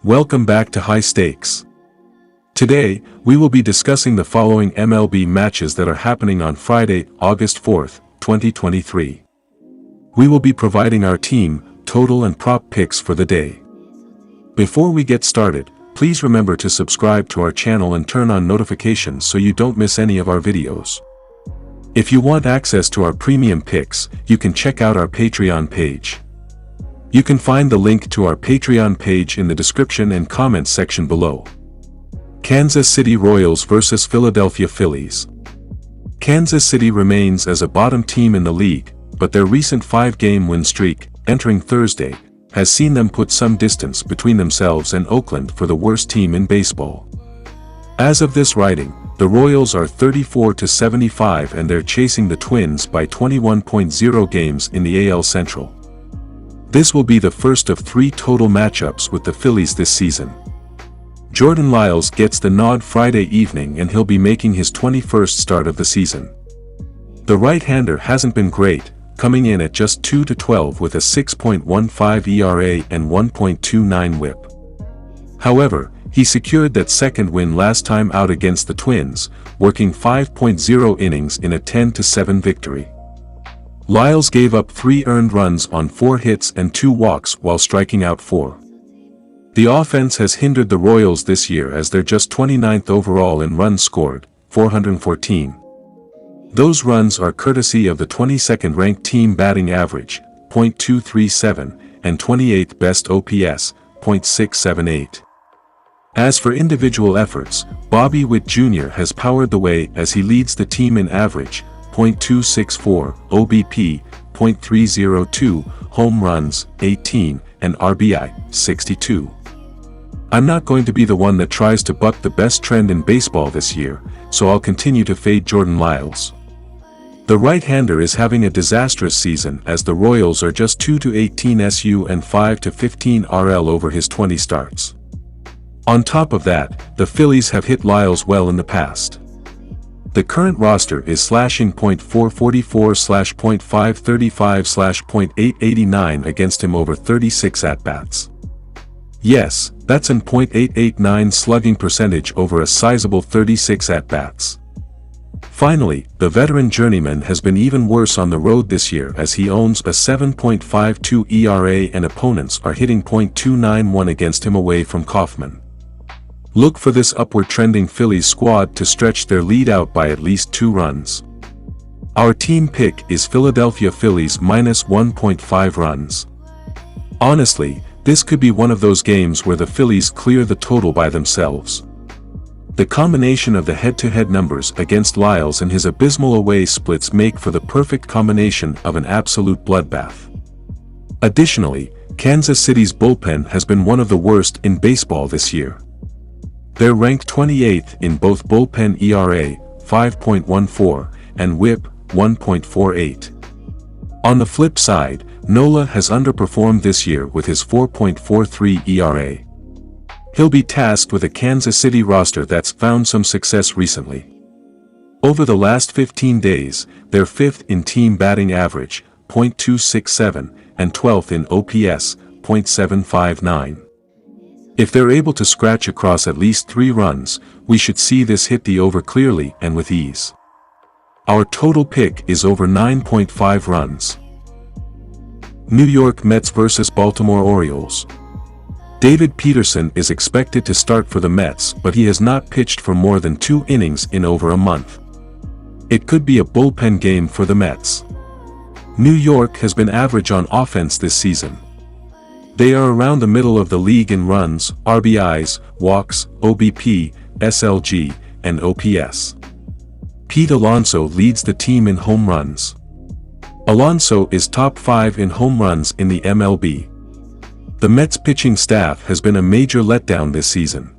Welcome back to High Stakes. Today, we will be discussing the following MLB matches that are happening on Friday, August 4th, 2023. We will be providing our team, total and prop picks for the day. Before we get started, please remember to subscribe to our channel and turn on notifications so you don't miss any of our videos. If you want access to our premium picks, you can check out our Patreon page. You can find the link to our Patreon page in the description and comments section below. Kansas City Royals vs Philadelphia Phillies. Kansas City remains as a bottom team in the league, but their recent 5-game win streak, entering Thursday, has seen them put some distance between themselves and Oakland for the worst team in baseball. As of this writing, the Royals are 34-75 and they're chasing the Twins by 21.0 games in the AL Central. This will be the first of 3 total matchups with the Phillies this season. Jordan Lyles gets the nod Friday evening and he'll be making his 21st start of the season. The right-hander hasn't been great, coming in at just 2-12 with a 6.15 ERA and 1.29 WHIP. However, he secured that second win last time out against the Twins, working 5.0 innings in a 10-7 victory. Lyles gave up 3 earned runs on 4 hits and 2 walks while striking out 4. The offense has hindered the Royals this year as they're just 29th overall in runs scored, 414. Those runs are courtesy of the 22nd ranked team batting average, .237, and 28th best OPS, .678. As for individual efforts, Bobby Witt Jr. has powered the way as he leads the team in average, .264, OBP, .302, home runs, 18, and RBI, 62. I'm not going to be the one that tries to buck the best trend in baseball this year, so I'll continue to fade Jordan Lyles. The right-hander is having a disastrous season as the Royals are just 2-18 SU and 5-15 RL over his 20 starts. On top of that, the Phillies have hit Lyles well in the past. The current roster is slashing .444/.535/.889 against him over 36 at-bats. Yes, that's an .889 slugging percentage over a sizable 36 at-bats. Finally, the veteran journeyman has been even worse on the road this year as he owns a 7.52 ERA and opponents are hitting .291 against him away from Kauffman. Look for this upward trending Phillies squad to stretch their lead out by at least 2 runs. Our team pick is Philadelphia Phillies minus 1.5 runs. Honestly, this could be one of those games where the Phillies clear the total by themselves. The combination of the head-to-head numbers against Lyles and his abysmal away splits make for the perfect combination of an absolute bloodbath. Additionally, Kansas City's bullpen has been one of the worst in baseball this year. They're ranked 28th in both bullpen ERA, 5.14, and WHIP, 1.48. On the flip side, Nola has underperformed this year with his 4.43 ERA. He'll be tasked with a Kansas City roster that's found some success recently. Over the last 15 days, they're 5th in team batting average, .267, and 12th in OPS, .759. If they're able to scratch across at least 3 runs, we should see this hit the over clearly and with ease. Our total pick is over 9.5 runs. New York Mets vs Baltimore Orioles. David Peterson is expected to start for the Mets, but he has not pitched for more than 2 innings in over a month. It could be a bullpen game for the Mets. New York has been average on offense this season. They are around the middle of the league in runs, RBIs, walks, OBP, SLG, and OPS. Pete Alonso leads the team in home runs. Alonso is top 5 in home runs in the MLB. The Mets pitching staff has been a major letdown this season.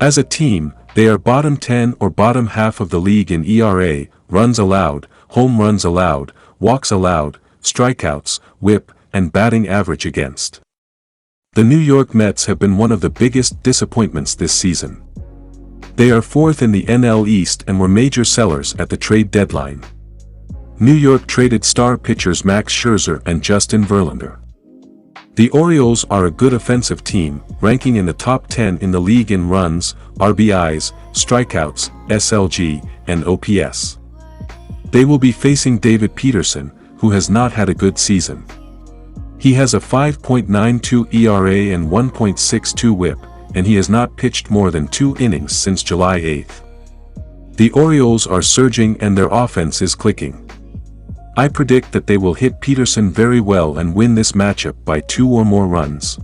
As a team, they are bottom 10 or bottom half of the league in ERA, runs allowed, home runs allowed, walks allowed, strikeouts, WHIP, and batting average against. The New York Mets have been one of the biggest disappointments this season. They are 4th in the NL East and were major sellers at the trade deadline. New York traded star pitchers Max Scherzer and Justin Verlander. The Orioles are a good offensive team, ranking in the top 10 in the league in runs, RBIs, strikeouts, SLG, and OPS. They will be facing David Peterson, who has not had a good season. He has a 5.92 ERA and 1.62 WHIP, and he has not pitched more than 2 innings since July 8th. The Orioles are surging and their offense is clicking. I predict that they will hit Peterson very well and win this matchup by 2 or more runs.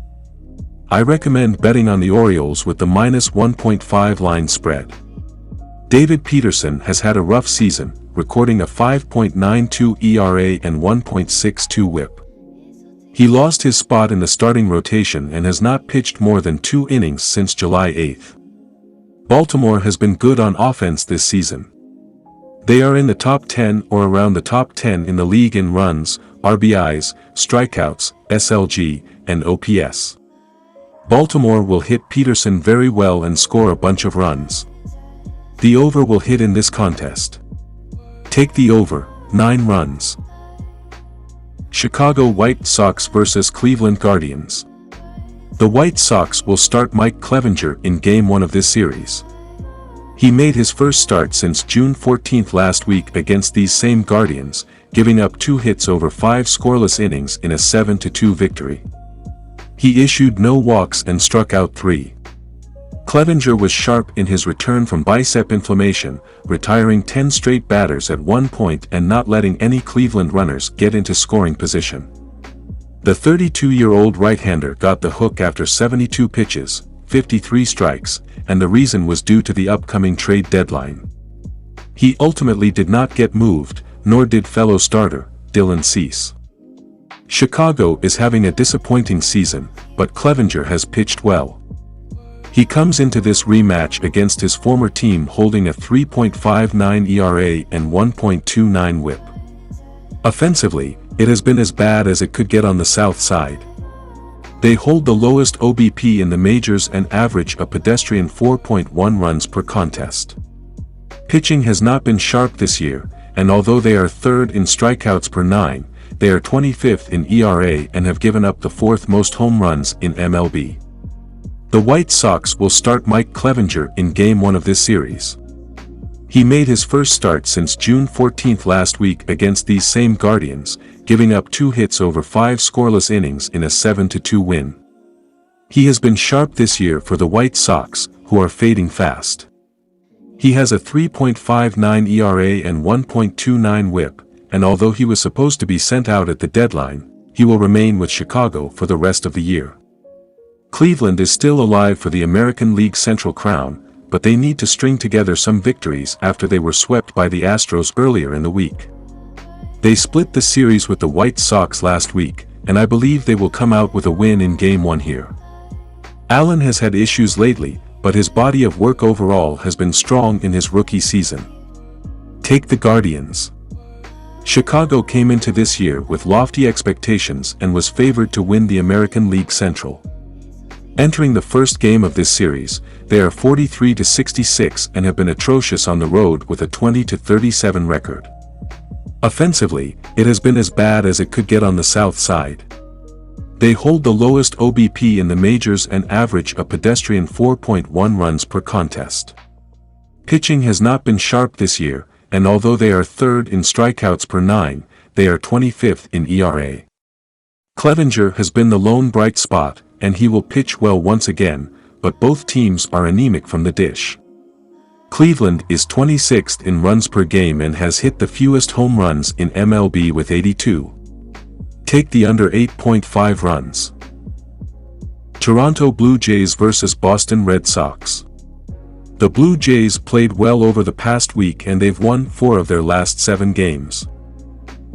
I recommend betting on the Orioles with the -1.5 line spread. David Peterson has had a rough season, recording a 5.92 ERA and 1.62 WHIP. He lost his spot in the starting rotation and has not pitched more than 2 innings since July 8th. Baltimore has been good on offense this season. They are in the top 10 or around the top 10 in the league in runs, RBIs, strikeouts, SLG, and OPS. Baltimore will hit Peterson very well and score a bunch of runs. The over will hit in this contest. Take the over, 9 runs. Chicago White Sox vs. Cleveland Guardians. The White Sox will start Mike Clevinger in Game 1 of this series. He made his first start since June 14 last week against these same Guardians, giving up 2 hits over 5 scoreless innings in a 7-2 victory. He issued no walks and struck out 3. Clevinger was sharp in his return from bicep inflammation, retiring 10 straight batters at one point and not letting any Cleveland runners get into scoring position. The 32-year-old right-hander got the hook after 72 pitches, 53 strikes, and the reason was due to the upcoming trade deadline. He ultimately did not get moved, nor did fellow starter, Dylan Cease. Chicago is having a disappointing season, but Clevinger has pitched well. He comes into this rematch against his former team holding a 3.59 ERA and 1.29 WHIP. Offensively, it has been as bad as it could get on the south side. They hold the lowest OBP in the majors and average a pedestrian 4.1 runs per contest. Pitching has not been sharp this year, and although they are 3rd in strikeouts per 9, they are 25th in ERA and have given up the 4th most home runs in MLB. The White Sox will start Mike Clevinger in Game 1 of this series. He made his first start since June 14 last week against these same Guardians, giving up 2 hits over 5 scoreless innings in a 7-2 win. He has been sharp this year for the White Sox, who are fading fast. He has a 3.59 ERA and 1.29 WHIP, and although he was supposed to be sent out at the deadline, he will remain with Chicago for the rest of the year. Cleveland is still alive for the American League Central crown, but they need to string together some victories after they were swept by the Astros earlier in the week. They split the series with the White Sox last week, and I believe they will come out with a win in Game 1 here. Allen has had issues lately, but his body of work overall has been strong in his rookie season. Take the Guardians. Chicago came into this year with lofty expectations and was favored to win the American League Central. Entering the first game of this series, they are 43-66 and have been atrocious on the road with a 20-37 record. Offensively, it has been as bad as it could get on the south side. They hold the lowest OBP in the majors and average a pedestrian 4.1 runs per contest. Pitching has not been sharp this year, and although they are 3rd in strikeouts per 9, they are 25th in ERA. Clevinger has been the lone bright spot, and he will pitch well once again, but both teams are anemic from the dish. Cleveland is 26th in runs per game and has hit the fewest home runs in MLB with 82. Take the under 8.5 runs. Toronto Blue Jays vs. Boston Red Sox. The Blue Jays played well over the past week and they've won 4 of their last 7 games.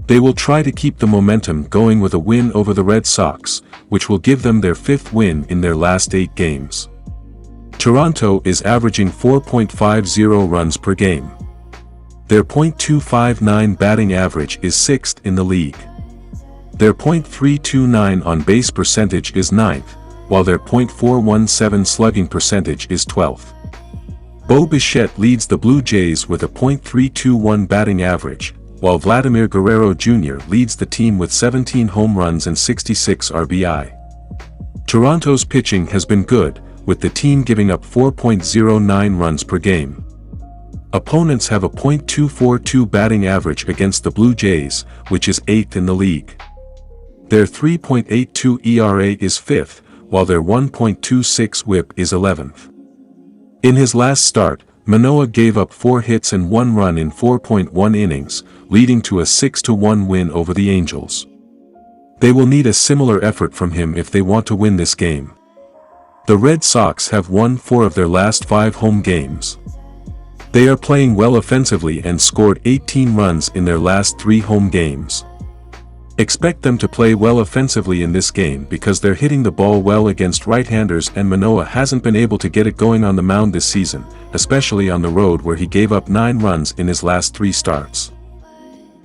They will try to keep the momentum going with a win over the Red Sox, which will give them their 5th win in their last 8 games. Toronto is averaging 4.50 runs per game. Their .259 batting average is 6th in the league. Their .329 on-base percentage is 9th, while their .417 slugging percentage is 12th. Bo Bichette leads the Blue Jays with a .321 batting average, while Vladimir Guerrero Jr. leads the team with 17 home runs and 66 RBI. Toronto's pitching has been good, with the team giving up 4.09 runs per game. Opponents have a .242 batting average against the Blue Jays, which is 8th in the league. Their 3.82 ERA is 5th, while their 1.26 WHIP is 11th. In his last start, Manoah gave up 4 hits and 1 run in 4.1 innings, leading to a 6-1 win over the Angels. They will need a similar effort from him if they want to win this game. The Red Sox have won 4 of their last 5 home games. They are playing well offensively and scored 18 runs in their last 3 home games. Expect them to play well offensively in this game because they're hitting the ball well against right-handers, and Manoah hasn't been able to get it going on the mound this season, especially on the road where he gave up 9 runs in his last 3 starts.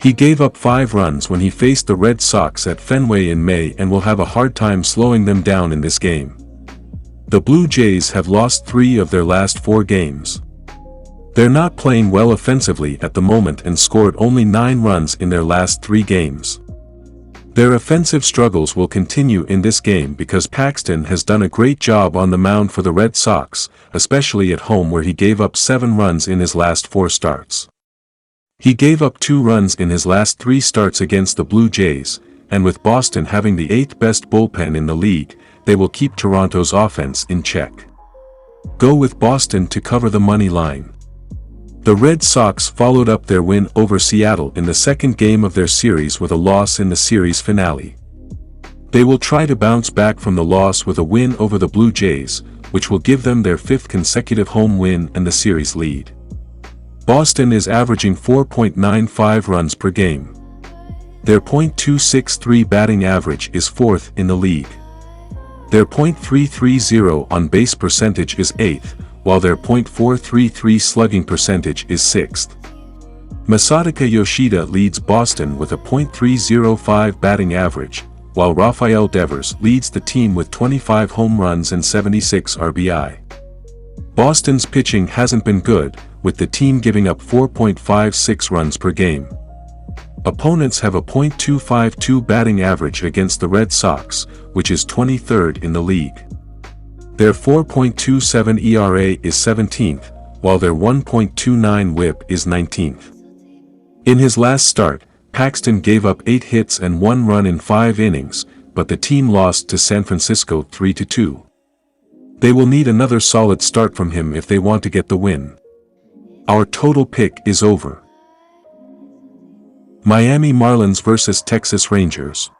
He gave up 5 runs when he faced the Red Sox at Fenway in May and will have a hard time slowing them down in this game. The Blue Jays have lost 3 of their last 4 games. They're not playing well offensively at the moment and scored only 9 runs in their last 3 games. Their offensive struggles will continue in this game because Paxton has done a great job on the mound for the Red Sox, especially at home where he gave up 7 runs in his last 4 starts. He gave up 2 runs in his last 3 starts against the Blue Jays, and with Boston having the 8th best bullpen in the league, they will keep Toronto's offense in check. Go with Boston to cover the money line. The Red Sox followed up their win over Seattle in the second game of their series with a loss in the series finale. They will try to bounce back from the loss with a win over the Blue Jays, which will give them their 5th consecutive home win and the series lead. Boston is averaging 4.95 runs per game. Their .263 batting average is 4th in the league. Their .330 on base percentage is 8th, while their .433 slugging percentage is 6th. Masataka Yoshida leads Boston with a .305 batting average, while Rafael Devers leads the team with 25 home runs and 76 RBI. Boston's pitching hasn't been good, with the team giving up 4.56 runs per game. Opponents have a .252 batting average against the Red Sox, which is 23rd in the league. Their 4.27 ERA is 17th, while their 1.29 WHIP is 19th. In his last start, Paxton gave up 8 hits and 1 run in 5 innings, but the team lost to San Francisco 3-2. They will need another solid start from him if they want to get the win. Our total pick is over. Miami Marlins vs. Texas Rangers.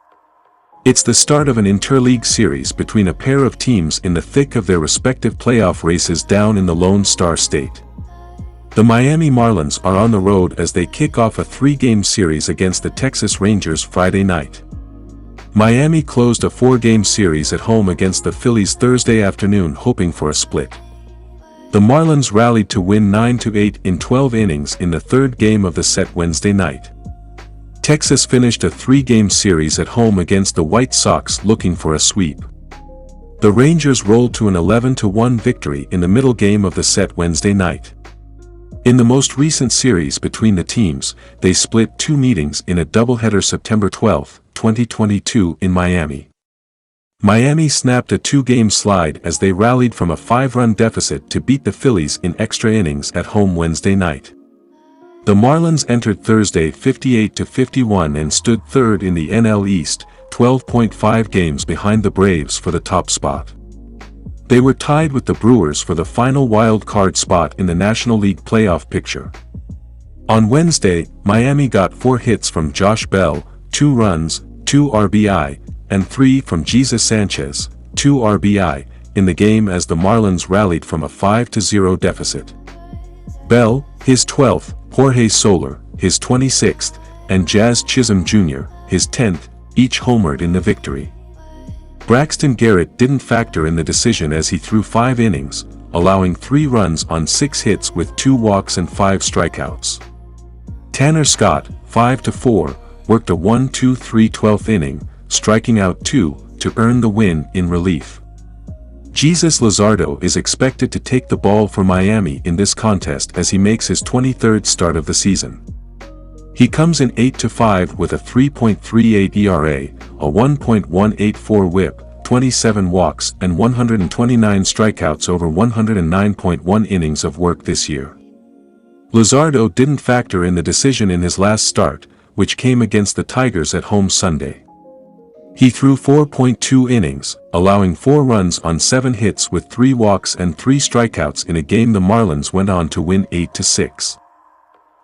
It's the start of an interleague series between a pair of teams in the thick of their respective playoff races down in the Lone Star State. The Miami Marlins are on the road as they kick off a 3-game series against the Texas Rangers Friday night. Miami closed a 4-game series at home against the Phillies Thursday afternoon hoping for a split. The Marlins rallied to win 9-8 in 12 innings in the 3rd game of the set Wednesday night. Texas finished a 3-game series at home against the White Sox looking for a sweep. The Rangers rolled to an 11-1 victory in the middle game of the set Wednesday night. In the most recent series between the teams, they split 2 meetings in a doubleheader September 12, 2022 in Miami. Miami snapped a 2-game slide as they rallied from a 5-run deficit to beat the Phillies in extra innings at home Wednesday night. The Marlins entered Thursday 58-51 and stood 3rd in the NL East, 12.5 games behind the Braves for the top spot. They were tied with the Brewers for the final wild card spot in the National League playoff picture. On Wednesday, Miami got 4 hits from Josh Bell, 2 runs, 2 RBI, and 3 from Jesus Sanchez, 2 RBI, in the game as the Marlins rallied from a 5-0 deficit. Bell, his 12th, Jorge Soler, his 26th, and Jazz Chisholm Jr., his 10th, each homered in the victory. Braxton Garrett didn't factor in the decision as he threw 5 innings, allowing 3 runs on 6 hits with 2 walks and 5 strikeouts. Tanner Scott, 5-4, worked a 1-2-3 12th inning, striking out 2, to earn the win in relief. Jesus Luzardo is expected to take the ball for Miami in this contest as he makes his 23rd start of the season. He comes in 8-5 with a 3.38 ERA, a 1.184 WHIP, 27 walks and 129 strikeouts over 109.1 innings of work this year. Luzardo didn't factor in the decision in his last start, which came against the Tigers at home Sunday. He threw 4.2 innings, allowing 4 runs on 7 hits with 3 walks and 3 strikeouts in a game the Marlins went on to win 8-6.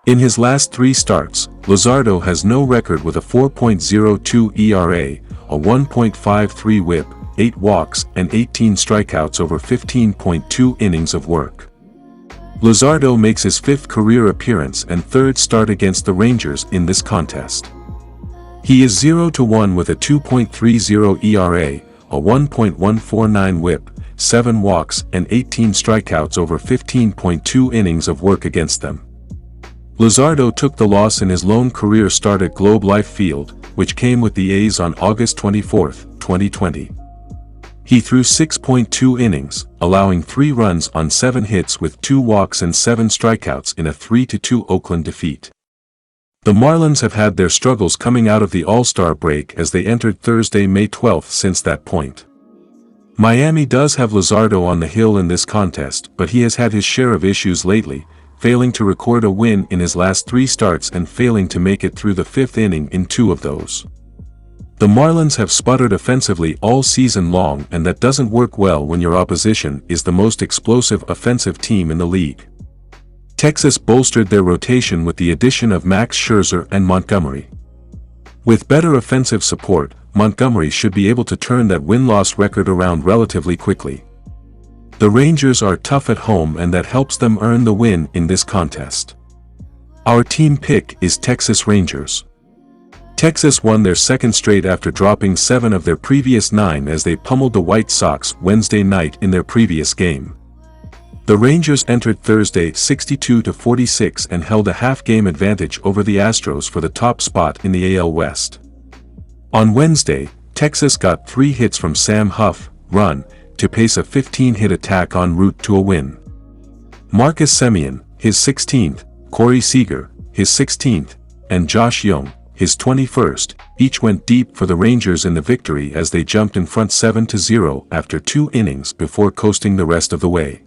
In his last 3 starts, Luzardo has no record with a 4.02 ERA, a 1.53 WHIP, 8 walks and 18 strikeouts over 15.2 innings of work. Luzardo makes his 5th career appearance and 3rd start against the Rangers in this contest. He is 0-1 with a 2.30 ERA, a 1.149 WHIP, 7 walks and 18 strikeouts over 15.2 innings of work against them. Luzardo took the loss in his lone career start at Globe Life Field, which came with the A's on August 24, 2020. He threw 6.2 innings, allowing 3 runs on 7 hits with 2 walks and 7 strikeouts in a 3-2 Oakland defeat. The Marlins have had their struggles coming out of the All-Star break as they entered Thursday, May 12 since that point. Miami does have Luzardo on the hill in this contest, but he has had his share of issues lately, failing to record a win in his last 3 starts and failing to make it through the 5th inning in 2 of those. The Marlins have sputtered offensively all season long, and that doesn't work well when your opposition is the most explosive offensive team in the league. Texas bolstered their rotation with the addition of Max Scherzer and Montgomery. With better offensive support, Montgomery should be able to turn that win-loss record around relatively quickly. The Rangers are tough at home, and that helps them earn the win in this contest. Our team pick is Texas Rangers. Texas won their 2nd straight after dropping 7 of their previous 9 as they pummeled the White Sox Wednesday night in their previous game. The Rangers entered Thursday 62-46 and held a half-game advantage over the Astros for the top spot in the AL West. On Wednesday, Texas got 3 hits from Sam Huff, run, to pace a 15-hit attack en route to a win. Marcus Semien, his 16th, Corey Seager, his 16th, and Josh Young, his 21st, each went deep for the Rangers in the victory as they jumped in front 7-0 after 2 innings before coasting the rest of the way.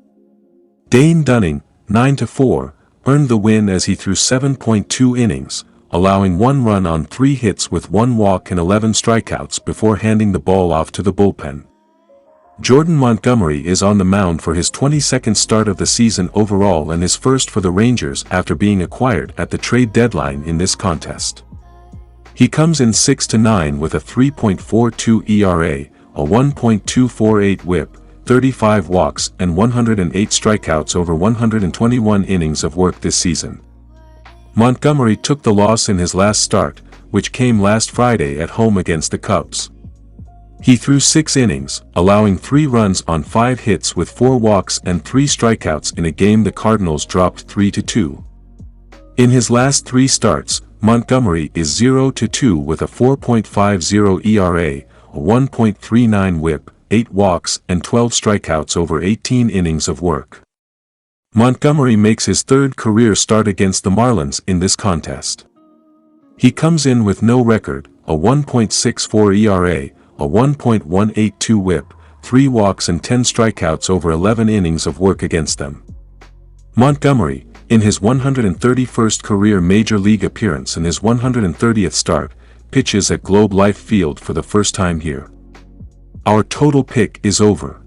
Dane Dunning, 9-4, earned the win as he threw 7.2 innings, allowing 1 run on 3 hits with 1 walk and 11 strikeouts before handing the ball off to the bullpen. Jordan Montgomery is on the mound for his 22nd start of the season overall and his first for the Rangers after being acquired at the trade deadline in this contest. He comes in 6-9 with a 3.42 ERA, a 1.248 WHIP, 35 walks and 108 strikeouts over 121 innings of work this season. Montgomery took the loss in his last start, which came last Friday at home against the Cubs. He threw 6 innings, allowing 3 runs on 5 hits with 4 walks and 3 strikeouts in a game the Cardinals dropped 3-2. In his last 3 starts, Montgomery is 0-2 with a 4.50 ERA, a 1.39 WHIP, 8 walks and 12 strikeouts over 18 innings of work. Montgomery makes his 3rd career start against the Marlins in this contest. He comes in with no record, a 1.64 ERA, a 1.182 WHIP, 3 walks and 10 strikeouts over 11 innings of work against them. Montgomery, in his 131st career Major League appearance and his 130th start, pitches at Globe Life Field for the first time here. Our total pick is over.